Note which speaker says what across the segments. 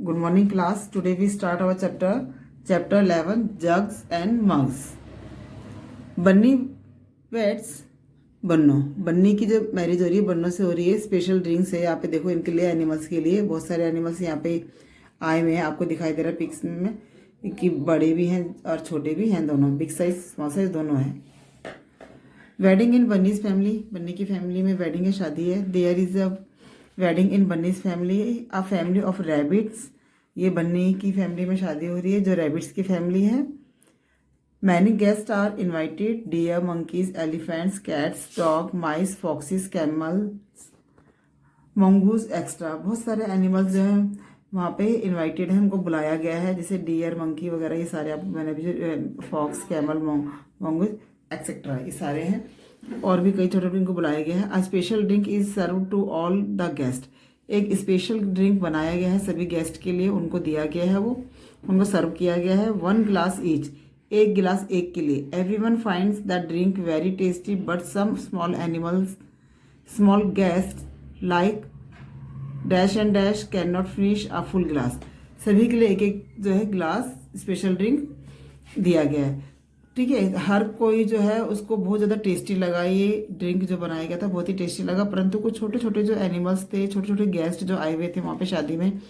Speaker 1: Good morning class. Today we start our chapter 11 jugs and mugs. Bunny waits बन्नो Bunny की जो marriage हो रही है बन्नो से हो रही है। स्पेशल ड्रिंक्स है यहाँ पे देखो, इनके लिए एनिमल्स के लिए बहुत सारे एनिमल्स यहाँ पे आए हुए हैं। आपको दिखाई दे रहा है पिक्स में कि बड़े भी हैं और छोटे भी हैं, दोनों बिग साइज स्मॉल साइज दोनों हैं। वेडिंग इन बन्नीज फैमिली, बन्नी की फैमिली में वेडिंग है, शादी है। There is a wedding in Bunny's family, a family of rabbits. ये बन्नी की फैमिली में शादी हो रही है जो रैबिट्स की फैमिली है। Many guest are invited, deer, monkeys, elephants, cats, dog, mice, foxes, camels, mongoose extra. बहुत सारे एनिमल्स जो हैं वहाँ पे इनवाइटेड हैं, उनको बुलाया गया है। जैसे डियर, मंकी वगैरह ये सारे आप मैंने भी फॉक्स, कैमल, मंगूज एक्सेट्रा ये सारे हैं। और भी कई छोटे छोटे इनको बुलाया गया है। A special drink is serve to all the guest. एक स्पेशल ड्रिंक बनाया गया है सभी गेस्ट के लिए, उनको दिया गया है, वो उनको सर्व किया गया है। 1 ग्लास ईच, एक गिलास एक के लिए। Everyone finds the drink very tasty but some small guest like dash and dash can not finish a full glass. सभी के लिए एक एक जो है ग्लास स्पेशल ड्रिंक दिया गया है। ठीक है, हर कोई जो है उसको बहुत ज़्यादा टेस्टी लगा, ये ड्रिंक जो बनाया गया था बहुत ही टेस्टी लगा। परंतु कुछ छोटे छोटे जो एनिमल्स थे, छोटे छोटे गेस्ट जो आए हुए थे वहाँ पे शादी में,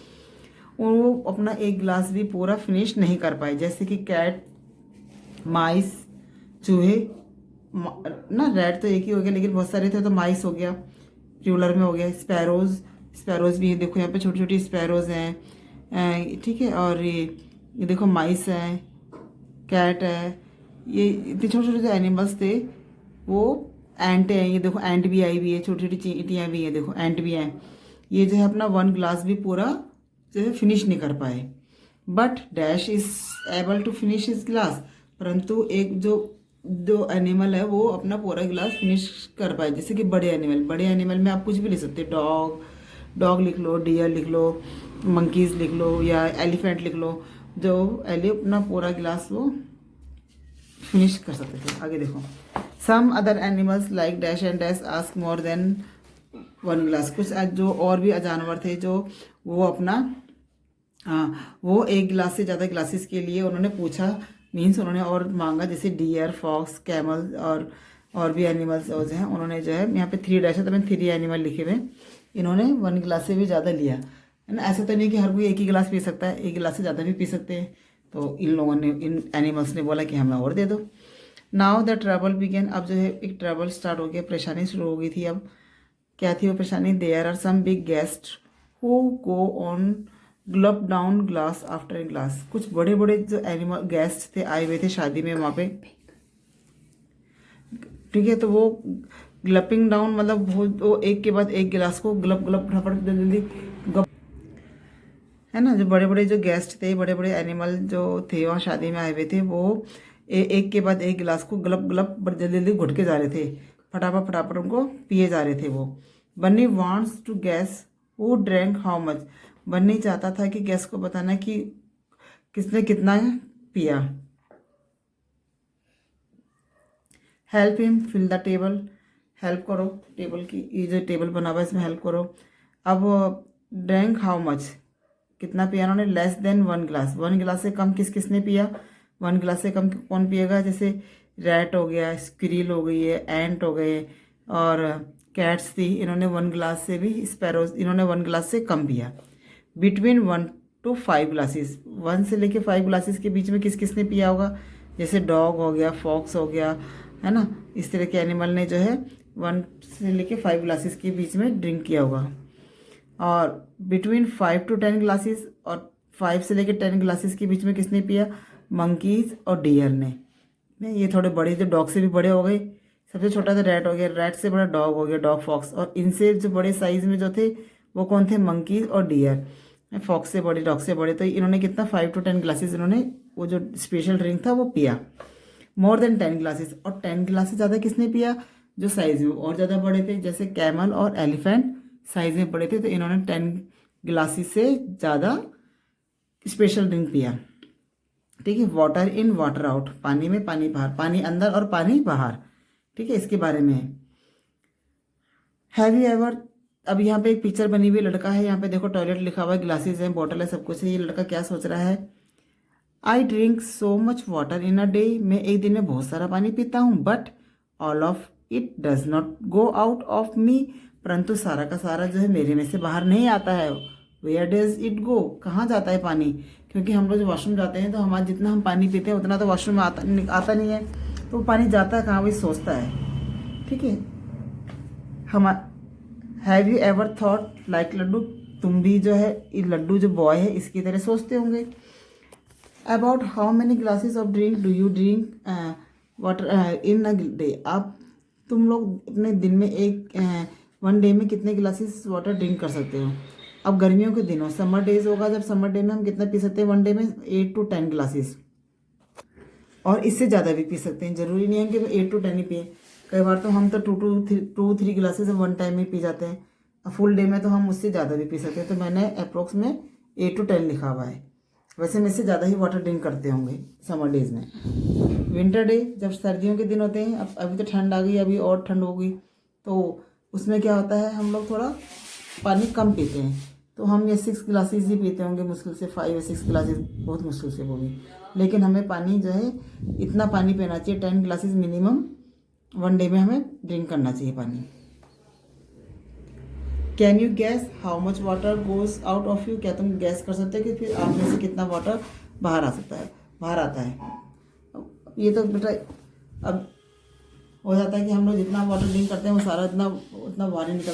Speaker 1: वो अपना एक गिलास भी पूरा फिनिश नहीं कर पाए। जैसे कि कैट, माइस, चूहे, ना रैट तो एक ही हो गया लेकिन बहुत सारे थे, तो माइस हो गया, प्लूरल में हो गया। स्पैरोज भी देखो यहाँ पे छोटी छोटी स्पैरोज हैं। ठीक है, और ये देखो माइस हैं, कैट है, ये इतने छोटे छोटे जो एनिमल्स थे वो। एंट है, ये देखो एंट भी आई हुई है, छोटी छोटी चींटियाँ भी हैं, देखो एंट भी हैं। ये जो है अपना 1 ग्लास भी पूरा जो है फिनिश नहीं कर पाए। But dash is able to finish his glass, परंतु एक जो एनिमल है वो अपना पूरा गिलास फिनिश कर पाए। जैसे कि बड़े एनिमल में आप कुछ भी लिख सकते हो, डॉग लिख लो, डियर लिख लो, मंकीज लिख लो या एलिफेंट लिख लो, जो अपना पूरा गिलास वो फिनिश कर सकते थे। आगे देखो, some other animals like dash and dash ask more than 1 glass. कुछ जो और भी जानवर थे जो वो अपना वो 1 गिलास से ज़्यादा ग्लासेस के लिए उन्होंने पूछा, मीन्स उन्होंने और मांगा। जैसे डियर, फॉक्स, कैमल और भी एनिमल्स जो हैं उन्होंने जो है यहाँ पे 3 डैश है तो मैंने 3 एनिमल लिखे हुए, इन्होंने 1 गिलास से भी ज़्यादा लिया है ना। ऐसा तो नहीं कि हर कोई एक ही गिलास पी सकता है, 1 गिलास से ज़्यादा भी पी सकते हैं। तो इन लोगों ने, इन एनिमल्स ने बोला कि हमें और दे दो। Now the trouble began. अब जो है एक ट्रबल स्टार्ट हो गया, परेशानी शुरू हो गई थी। अब क्या थी वो परेशानी? There are some big guest who go on gulp down glass after glass. कुछ बड़े बड़े जो एनिमल गेस्ट थे आए हुए थे शादी में वहाँ पे, ठीक है। तो वो ग्लपिंग डाउन मतलब वो एक के बाद एक गिलास को ग्लप ग्लप फटाफट जल्दी गप, है ना। जो बड़े बड़े जो गेस्ट थे, बड़े बड़े एनिमल जो थे वहाँ शादी में आए हुए थे, वो एक के बाद एक गिलास को गलप गलप जल्दी जल्दी घुट के जा रहे थे, फटाफट फटाफट उनको पिए जा रहे थे वो। Bunny wants to guess who drank how much. Bunny चाहता था कि गैस को बताना कि किसने कितना पिया। Help him fill the table. Help करो टेबल की, ये जो टेबल बना हुआ है इसमें हेल्प करो। अब ड्रैंक हाउ मच, कितना पिया उन्होंने? Less than 1 glass. 1 गिलास से कम किसने पिया? 1 गिलास से कम कौन पिएगा? जैसे रैट हो गया, स्क्रिल हो गई है, एंट हो गए और कैट्स थी, इन्होंने 1 गिलास से भी, स्पैरोज इन्होंने 1 गिलास से कम पिया। बिटवीन 1 to 5 ग्लासेस, 1 से लेके 5 ग्लासेस के बीच में किसने पिया होगा? जैसे डॉग हो गया, फॉक्स हो गया, है ना। इस तरह के एनिमल ने जो है 1 से लेके 5 ग्लासेस के बीच में ड्रिंक किया होगा। और बिटवीन 5 to 10 ग्लासेस, और 5 से लेके 10 ग्लासेस के बीच में किसने पिया? मंकीज और डियर ने। ये थोड़े बड़े, जो डॉग से भी बड़े हो गए। सबसे छोटा तो रैट हो गया, रैट से बड़ा डॉग हो गया, डॉग फॉक्स। और इनसे जो बड़े साइज में जो थे वो कौन थे? मंकीज और डियर। फॉक्स से बड़े, डॉग से बड़े। तो इन्होंने कितना 5 to 10 ग्लासेस इन्होंने वो जो स्पेशल ड्रिंक था वो पिया। मोर देन 10 ग्लासेस, और 10 ग्लास से ज़्यादा किसने पिया? जो साइज में और ज़्यादा बड़े थे, जैसे कैमल और एलिफेंट साइज में बड़े थे, तो इन्होंने 10 ग्लासेस से ज़्यादा स्पेशल ड्रिंक पिया। ठीक है। वाटर इन वाटर आउट, पानी में पानी बाहर, पानी अंदर और पानी बाहर। ठीक है, इसके बारे में है। हैव यू एवर अब यहाँ पे एक पिक्चर बनी हुई लड़का है, यहाँ पे देखो टॉयलेट लिखा हुआ है, ग्लासेस हैं, बॉटल है, सब कुछ है। ये लड़का क्या सोच रहा है, I drink so much water in a day, मैं एक दिन में बहुत सारा पानी पीता हूँ, but all of it does not go out of me, परंतु सारा का सारा जो है मेरे में से बाहर नहीं आता है। वेयर डज इट गो, कहाँ जाता है पानी, क्योंकि हम लोग जो वॉशरूम जाते हैं तो हमारा जितना हम पानी पीते हैं उतना तो वॉशरूम में आता नहीं है, तो वो पानी जाता है कहाँ, वही सोचता है। ठीक है, हम have you ever thought like laddoo, तुम भी जो है ये लड्डू जो बॉय है इसकी तरह सोचते होंगे। About how many glasses of drink do you drink water in a day, आप तुम लोग अपने दिन में वन डे में कितने ग्लासेस वाटर ड्रिंक कर सकते हो। अब गर्मियों के दिनों समर डेज होगा, जब समर डे में हम कितना पी सकते हैं वन डे में, 8 to 10 ग्लासेस, और इससे ज़्यादा भी पी सकते हैं, ज़रूरी नहीं है कि 8 to 10 ही पिए। कई बार तो हम तो 2 to 3 ग्लासेस वन टाइम में पी जाते हैं, फुल डे में तो हम उससे ज़्यादा भी पी सकते हैं। तो मैंने अप्रोक्स में 8 to 10 लिखा हुआ है। वैसे में से ज़्यादा ही वाटर ड्रिंक करते होंगे समर डेज में। विंटर डे जब सर्दियों के दिन होते हैं, अब अभी तो ठंड आ गई, अभी और ठंड होगी, तो उसमें क्या होता है हम लोग थोड़ा पानी कम पीते हैं, तो हम ये 6 ग्लासेस ही पीते होंगे मुश्किल से, 5 या 6 ग्लासेस, बहुत मुश्किल से वो भी। लेकिन हमें पानी जो है इतना पानी पीना चाहिए, 10 ग्लासेस मिनिमम वन डे में हमें ड्रिंक करना चाहिए पानी। Can you gas how much water goes out of you, क्या तुम गैस कर सकते हो कि फिर आप में से कितना वाटर बाहर आ सकता है, बाहर आता है। ये तो बेटा अब हो जाता है कि हम लोग जितना वाटर ड्रिंक करते हैं वो सारा उतना बाहर ही निकल,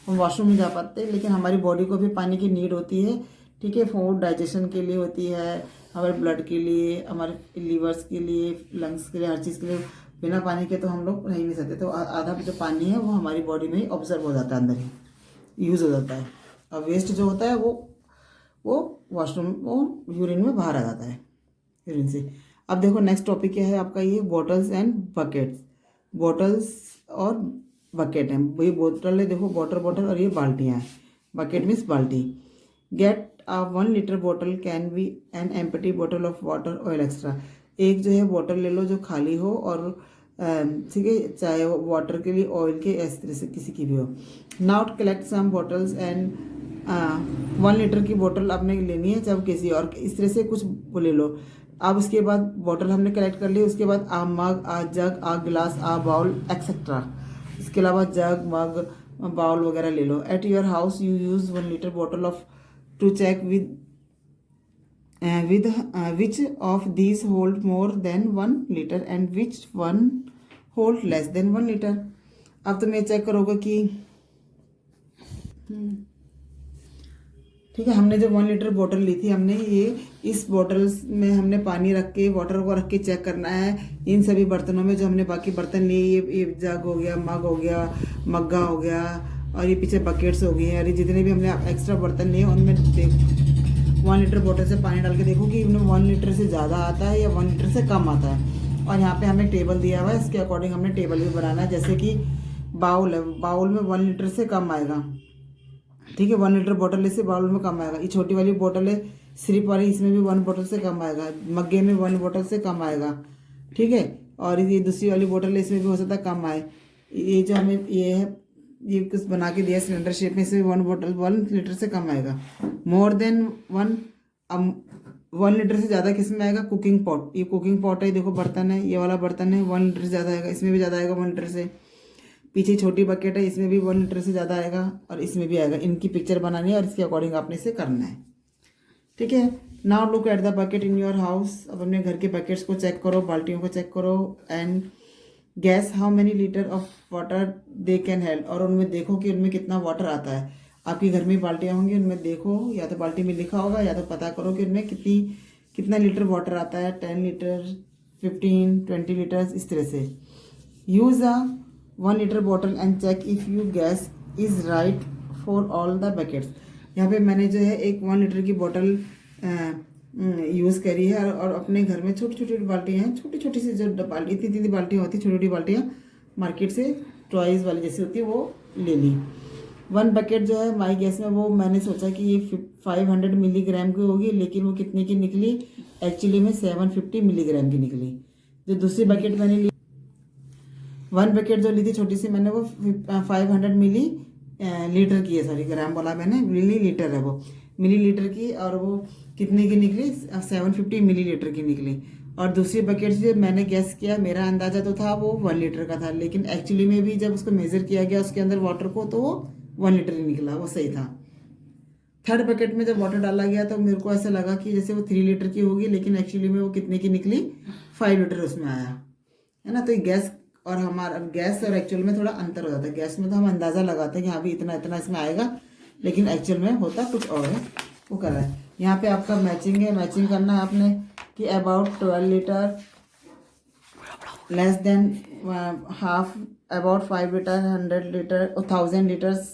Speaker 1: हम वॉशरूम में जा पाते हैं, लेकिन हमारी बॉडी को भी पानी की नीड होती है। ठीक है, फूड डाइजेशन के लिए होती है, हमारे ब्लड के लिए, हमारे लीवर्स के लिए, लंग्स के लिए, हर चीज़ के लिए। बिना पानी के तो हम लोग रह नहीं सकते, तो आधा जो पानी है वो हमारी बॉडी में ही ऑब्जर्व हो जाता है, अंदर ही यूज़ हो जाता है, और वेस्ट जो होता है वो वॉशरूम, वो यूरिन में बाहर आ जाता है, यूरिन से। अब देखो नेक्स्ट टॉपिक क्या है आपका, ये बॉटल्स एंड बकेट्स। बॉटल्स और बकेट है, वही बोतल है, देखो वाटर बॉटल, और ये बाल्टियाँ हैं। बकेट मीन्स बाल्टी। Get a 1 litre bottle can be an empty bottle of water oil extra, एक जो है बॉटल ले लो जो खाली हो, और ठीक है, चाहे वो वाटर के लिए, ऑयल के, इस तरह से किसी की भी हो। Now collect some bottles and 1 litre की बोतल आपने लेनी है, चाहे किसी और, इस तरह से कुछ ले लो। अब उसके बाद बॉटल हमने कलेक्ट कर ली, उसके बाद आ मग, आ जग, आ गिलास, आ बाउल एक्सेट्रा, इसके अलावा जग, मग, बाउल वगैरह ले लो। At your house you use 1 litre bottle of to check which of these hold more than 1 litre and which one hold less than 1 litre. अब तुम ये चेक करोगे कि ठीक है, हमने जो 1 लीटर बोतल ली थी, हमने ये इस बोतल्स में हमने पानी रख के, वाटर को रख के चेक करना है। इन सभी बर्तनों में जो हमने बाकी बर्तन लिए, ये जग हो गया, मग हो गया, मग्गा हो गया, और ये पीछे बकेट्स हो गई हैं, और ये जितने भी हमने एक्स्ट्रा बर्तन लिए उनमें 1 लीटर बोतल से पानी डाल के देखो कि इनमें 1 लीटर से ज़्यादा आता है या 1 लीटर से कम आता है। और यहाँ पे हमें टेबल दिया हुआ है, इसके अकॉर्डिंग हमने टेबल भी बनाना है। जैसे कि बाउल है, बाउल में 1 लीटर से कम आएगा, ठीक है, 1 लीटर बोतल से बाउल में कम आएगा। ये छोटी वाली बोतल है सिर्फ वाली, इसमें भी 1 बोतल से कम आएगा। मग्गे में 1 बोतल से कम आएगा, ठीक है। और ये दूसरी वाली बोतल है, इसमें भी हो सकता है कम आए। ये जो हमें ये है, ये कुछ बना के दिया सिलेंडर शेप में, इसमें 1 लीटर से कम आएगा। मोर देन 1, अब 1 लीटर से ज़्यादा किस में आएगा, कुकिंग पॉट। ये कुकिंग पॉट है, देखो बर्तन है, ये वाला बर्तन है, 1 लीटर से ज़्यादा आएगा, इसमें भी ज़्यादा आएगा 1 लीटर से। पीछे छोटी बकेट है, इसमें भी 1 लीटर से ज़्यादा आएगा, और इसमें भी आएगा। इनकी पिक्चर बनानी है और इसके अकॉर्डिंग आपने इसे करना है, ठीक है। Now look at the bucket in your house, अब अपने घर के बकेट्स को चेक करो, बाल्टियों को चेक करो, and gas how many litre of water they can held, और उनमें देखो कि उनमें कितना वाटर आता है। आपके घर में बाल्टियाँ होंगी, उनमें देखो, या तो बाल्टी में लिखा होगा, या तो पता करो कि उनमें कितना लीटर वाटर आता है, 10 लीटर, 15, 20 लीटर्स, इस तरह से। Use a 1 litre bottle and check if you guess is right for all the buckets. यहाँ पे मैंने जो है एक 1 लीटर की बॉटल यूज़ करी है, और अपने घर में छोटी छोटी बाल्टियाँ हैं, छोटी छोटी सी जो बाल्टी, इतनी बाल्टियाँ होती, छोटी छोटी बाल्टियाँ मार्केट से टॉयज़ वाली जैसी होती है, वो ले ली। 1 बकेट जो है माई गैस में, वो मैंने सोचा कि ये 500 मिलीग्राम की होगी, लेकिन वो कितने की निकली, एक्चुअली में 750 मिलीग्राम की निकली। जो दूसरी बकेट मैंने ली, 1 बकेट जो ली थी छोटी सी मैंने, वो 500 मिली लीटर की है, सॉरी ग्राम बोला मैंने, मिली लीटर है वो, मिली लीटर की, और वो कितने की निकली, 750 मिली लीटर की निकली। और दूसरी बकेट से मैंने गैस किया, मेरा अंदाज़ा तो था वो 1 लीटर का था, लेकिन एक्चुअली में भी जब उसको मेज़र किया गया उसके अंदर वाटर को, तो वो 1 लीटर ही निकला, वो सही था। थर्ड बकेट में जब वाटर डाला गया तो मेरे को ऐसा लगा कि जैसे वो 3 लीटर की होगी, लेकिन एक्चुअली में वो कितने की निकली, 5 लीटर उसमें आया, है ना। तो ये गैस और हमारा गैस और एक्चुअल में थोड़ा अंतर हो जाता है। गैस में तो हम अंदाज़ा लगाते हैं कि हाँ भी इतना इतना इसमें आएगा, लेकिन एक्चुअल में होता कुछ और है, वो कर रहा है। यहाँ पे आपका मैचिंग है, मैचिंग करना है आपने कि about 12 litre, less than half, about 5 litre, 100 litre, 1000 litres,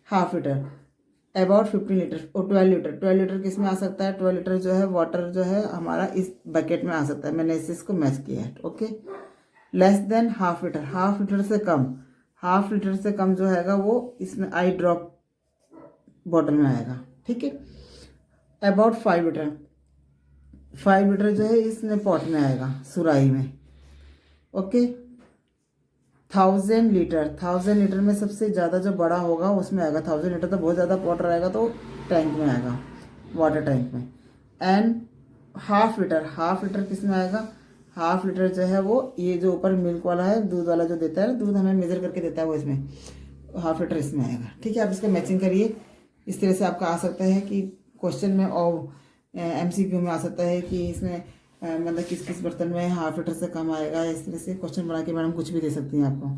Speaker 1: half litre, about 15 litre और 12 लीटर। 12 लीटर किस में आ सकता है, 12 लीटर जो है वाटर जो है हमारा इस बकेट में आ सकता है, मैंने इसको मैच किया है, okay. Less than half litre, half litre से कम, हाफ लीटर से कम जो हैगा वो इसमें आई ड्रॉप बॉटल में आएगा, ठीक है। अबाउट 5 लीटर, 5 लीटर जो है इसमें पॉट में आएगा, सुराही में, ओके। 1000 लीटर, 1000 लीटर में सबसे ज़्यादा जो बड़ा होगा उसमें आएगा। 1000 लीटर तो बहुत ज़्यादा वाटर आएगा, तो टैंक में आएगा, वाटर टैंक में। And half litre, half litre किस में आएगा, हाफ लीटर जो है वो ये जो ऊपर मिल्क वाला है, दूध वाला जो देता है, दूध हमें मेजर करके देता है, वो इसमें हाफ लीटर इसमें आएगा, ठीक है। आप इसका मैचिंग करिए, इस तरह से आपका आ सकता है कि क्वेश्चन में और MCQ में आ सकता है कि इसमें मतलब किस किस बर्तन में हाफ लीटर से कम आएगा। इस तरह से क्वेश्चन बना के मैडम कुछ भी दे सकती हैं आपको,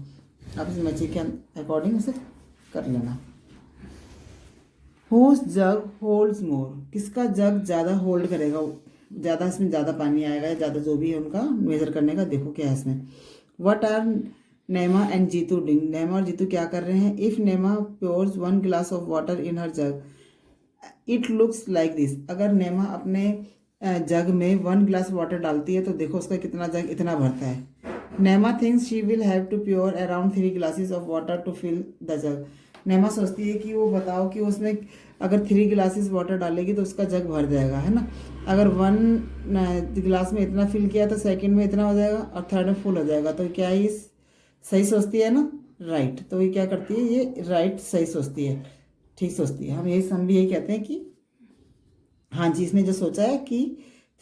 Speaker 1: आप इस मैचिंग के अकॉर्डिंग उसे कर लेना। हुज जग होल्ड्स मोर, किसका जग ज़्यादा होल्ड करेगा, ज़्यादा इसमें ज़्यादा पानी आएगा, या ज़्यादा जो भी है उनका मेजर करने का, देखो क्या है इसमें। व्हाट आर नेमा एंड जीतू डूइंग, नेमा और जीतू क्या कर रहे हैं। इफ़ नेमा प्योर्स 1 glass of water in her jug, it looks like this, अगर नेमा अपने जग में 1 ग्लास वाटर डालती है तो देखो उसका कितना जग इतना भरता है। Nema thinks she will have to pour around 3 glasses of water to fill the jug, Nema सोचती है कि वो बताओ कि उसमें अगर 3 ग्लासेस वाटर डालेगी तो उसका जग भर जाएगा, है ना। अगर 1 ग्लास में इतना फिल किया तो सेकंड में इतना हो जाएगा और थर्ड में फुल हो जाएगा, तो क्या ये सही सोचती है ना, राइट। तो ये क्या करती है, ये राइट सही सोचती है, ठीक सोचती है। हम भी यही कहते हैं कि हाँ जी, इसने जो सोचा है कि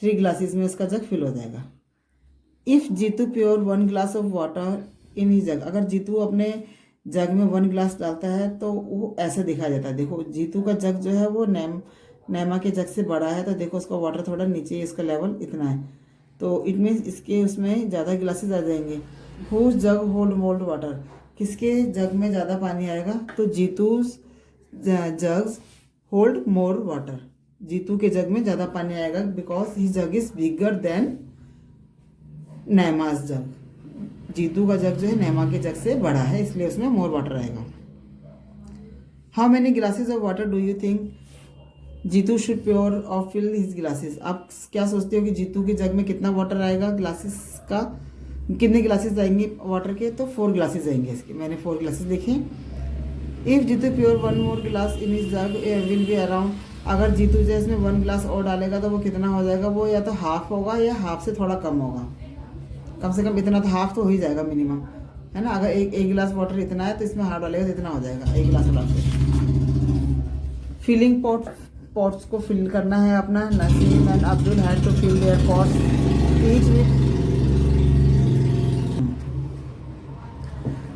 Speaker 1: 3 ग्लासेस में उसका जग फिल हो जाएगा। If Jitu pure 1 glass of water in he jug, अगर जीतू अपने जग में 1 ग्लास डालता है तो वो ऐसे दिखाई देता है। देखो जीतू का जग जो है वो नेमा के जग से बड़ा है, तो देखो उसका वाटर थोड़ा नीचे, इसका लेवल इतना है, तो इट मीन्स इसके उसमें ज़्यादा गिलासेस आ जाएंगे। Whose jug hold more water, किसके जग में ज़्यादा पानी आएगा, तो Jitu's jugs hold more water, Jitu के जग में ज़्यादा पानी आएगा, because his jug is bigger than Nema's jug, Jitu का जग जो है नेमा के जग से बड़ा है, इसलिए उसमें मोर वाटर आएगा। How many glasses of water do you think Jeetu should pour of fill his glasses, आप क्या सोचते हो कि जीतू के जग में कितना वाटर आएगा, ग्लासेस का कितने ग्लासेस आएंगे वाटर के, तो 4 ग्लासेस आएंगे इसके, मैंने 4 ग्लासेस देखे। If Jitu pure 1 more glass in his jug will be around, अगर जीतू जो इसमें 1 ग्लास और डालेगा तो वो कितना हो जाएगा, वो या तो हाफ होगा या हाफ से थोड़ा कम होगा, कम से कम इतना तो हाफ तो हो ही जाएगा मिनिमम, है ना। अगर एक गिलास वाटर इतना है तो इसमें हाफ डालेगा तो इतना हो जाएगा, 1 गिलास डाल के। फिलिंग पॉट्स को फिल करना है अपना। Naseem and Abdul had to fill their pots each with,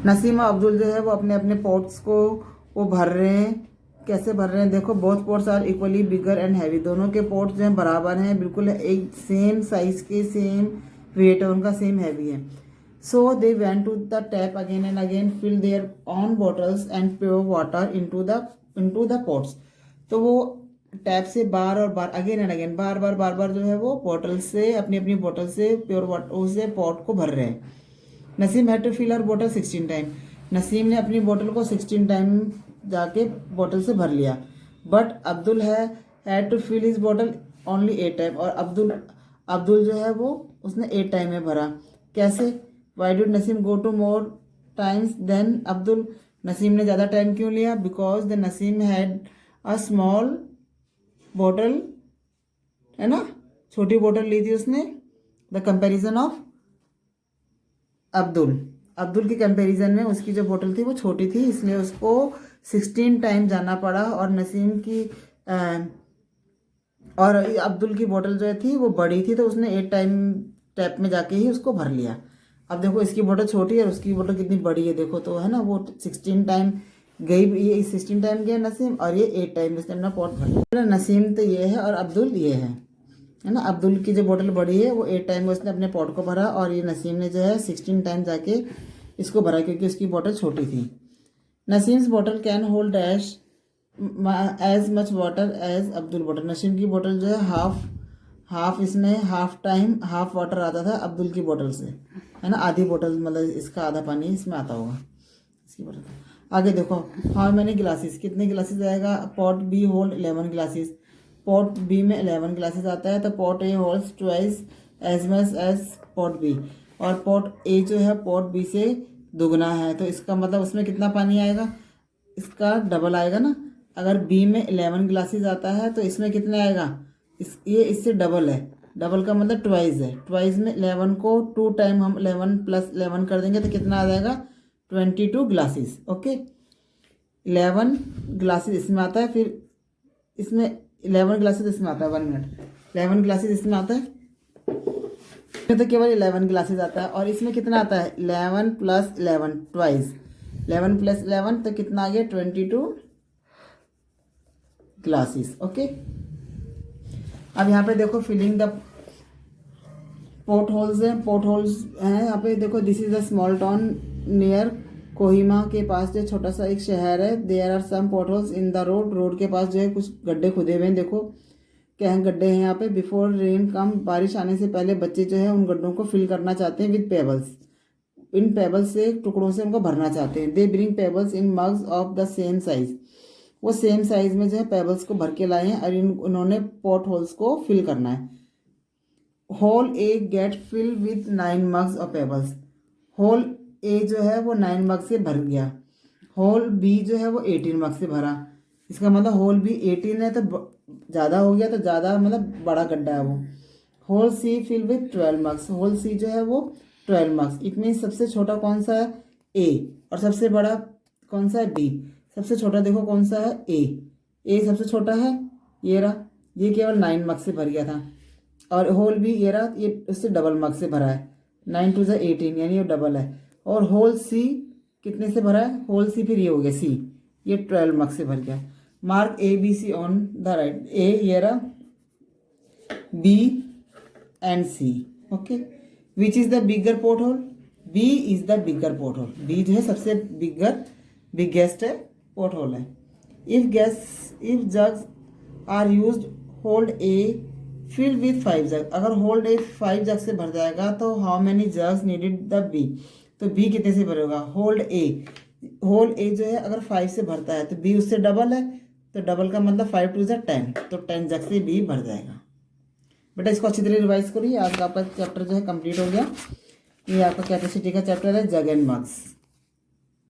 Speaker 1: Naseem और अब्दुल जो है वो अपने अपने पॉट्स को वो भर रहे हैं। कैसे भर रहे हैं, देखो both pots are equally bigger and heavy, दोनों के पॉट्स जो हैं बराबर हैं, बिल्कुल एक सेम साइज के, सेम वेट है उनका, सेम हैवी है। So they went to the tap again and again, fill their own bottles and pour water into the pots, तो वो टैप से बार और बार, अगेन एंड अगेन, बार बार जो है वो बॉटल से, अपनी अपनी बॉटल से प्योर वाटर से पॉट को भर रहे हैं। Naseem had to fill her bottle 16 time, Naseem ने अपनी बॉटल को 16 टाइम जाके बॉटल से भर लिया। But Abdul had to fill his bottle only 8 time, और अब्दुल जो है वो उसने 8 टाइम में भरा। कैसे, why did Naseem go two more times than Abdul, Naseem ने ज़्यादा टाइम क्यों लिया, because the Naseem had a small bottle, है ना, छोटी बॉटल ली थी उसने, the comparison of Abdul, Abdul के कंपैरिजन में उसकी जो बोतल थी वो छोटी थी, इसलिए उसको 16 टाइम जाना पड़ा। और नसीम की और अब्दुल की बोतल जो थी वो बड़ी थी, तो उसने 8 टाइम टैप में जाके ही उसको भर लिया। अब देखो इसकी बोतल छोटी है और उसकी बोतल कितनी बड़ी है, देखो तो है ना, वो 16 टाइम गई, ये 16 टाइम गया नसीम, और ये 8 टाइम उसने अपना पॉट भर लिया। नसीम तो ये है और अब्दुल ये है ना। अब्दुल की जो बोतल बड़ी है वो 8 टाइम उसने अपने पॉट को भरा, और ये नसीम ने जो है 16 टाइम जाके इसको भरा, क्योंकि उसकी बोतल छोटी थी। Naseem's bottle can hold dash as much water as Abdul bottle. Naseem की बोतल जो है हाफ इसमें हाफ वाटर आता था अब्दुल की बोतल से, है ना। आधी बोतल मतलब इसका आधा पानी इसमें आता होगा इसकी बोतल। आगे देखो, हाउ मैनी ग्लासेस, कितने ग्लासेस आएगा। Pot B hold 11 glasses. Pot B में 11 ग्लासेस आता है, तो pot A holds twice as much as pot B. और पॉट ए जो है पॉट बी से दुगना है, तो इसका मतलब उसमें कितना पानी आएगा, इसका डबल आएगा ना। अगर बी में 11 ग्लासेस आता है तो इसमें कितना आएगा, ये इससे डबल है। डबल का मतलब ट्वाइस है। ट्वाइस में 11 को 2 टाइम हम 11 + 11 कर देंगे तो कितना आ जाएगा, 22 ग्लासेस। ओके, 11 ग्लासेस इसमें आता है, फिर इसमें 11 ग्लासेस इसमें आता है। 1 मिनट, 11 ग्लासेस इसमें आता है, तो केवल 11 ग्लासेस आता है। और इसमें कितना आता है, 11 + 11 ट्वाइस, 11 + 11 तो कितना आ गया, 22 ग्लासेस। ओके, अब यहाँ पे देखो फिलिंग द पोर्ट होल्स हैं, पोर्ट होल्स हैं यहाँ पे देखो। This is a small town near Kohima के पास जो छोटा सा एक शहर है। There are some potholes in the road, road के पास जो है कुछ गड्ढे खुदे हुए हैं। देखो क्या है, गड्ढे हैं यहाँ पे। बिफोर रेन कम, बारिश आने से पहले बच्चे जो है उन गड्ढों को फिल करना चाहते हैं विद पेबल्स। इन पेबल्स से, टुकड़ों से उनको भरना चाहते हैं। They bring pebbles in mugs of the same size. वो सेम साइज में जो है पेबल्स को भर के लाए हैं, और उन्होंने पॉट होल्स को फिल करना है। Hole A get fill with 9 mugs of pebbles. Hole A जो है वो 9 मग से भर गया। होल बी जो है वो 18 मग से भरा। इसका मतलब होल बी 18 है तो ज़्यादा हो गया, तो ज़्यादा मतलब बड़ा गड्ढा है वो। Hole C fill with 12 mugs. Hole C जो है वो 12 मग्स। इट मीन सबसे छोटा कौन सा है, ए, और सबसे बड़ा कौन सा है, बी। सबसे छोटा देखो कौन सा है, ए सबसे छोटा है, ये रहा, ये केवल 9 मग से भर गया था। और होल बी ये रहा, ये उससे डबल मग से भरा है, 9 × 18 यानी ये डबल है। और होल सी कितने से भरा है, होल सी फिर ये हो गया सी, ये 12 मग से भर गया। Mark A B C on the right. A ये रहा, B and C. Okay, which is the bigger pot hole, B is the bigger pot hole. B जो है सबसे बिगेस्ट है पोर्ट होल है। If jugs are used, hold A fill with 5 jug. अगर hold A 5 jug से भर जाएगा तो how many jugs needed the B, तो बी कितने से भरेगा, होल्ड ए जो है अगर 5 से भरता है तो बी उससे डबल है, तो डबल का मतलब 5 × 10, तो 10 जग से बी भर जाएगा। बेटा इसको अच्छी तरह रिवाइज करिए। आज का आपका चैप्टर जो है कंप्लीट हो गया। ये आपका कैपेसिटी का चैप्टर है, जग एंड मग्स।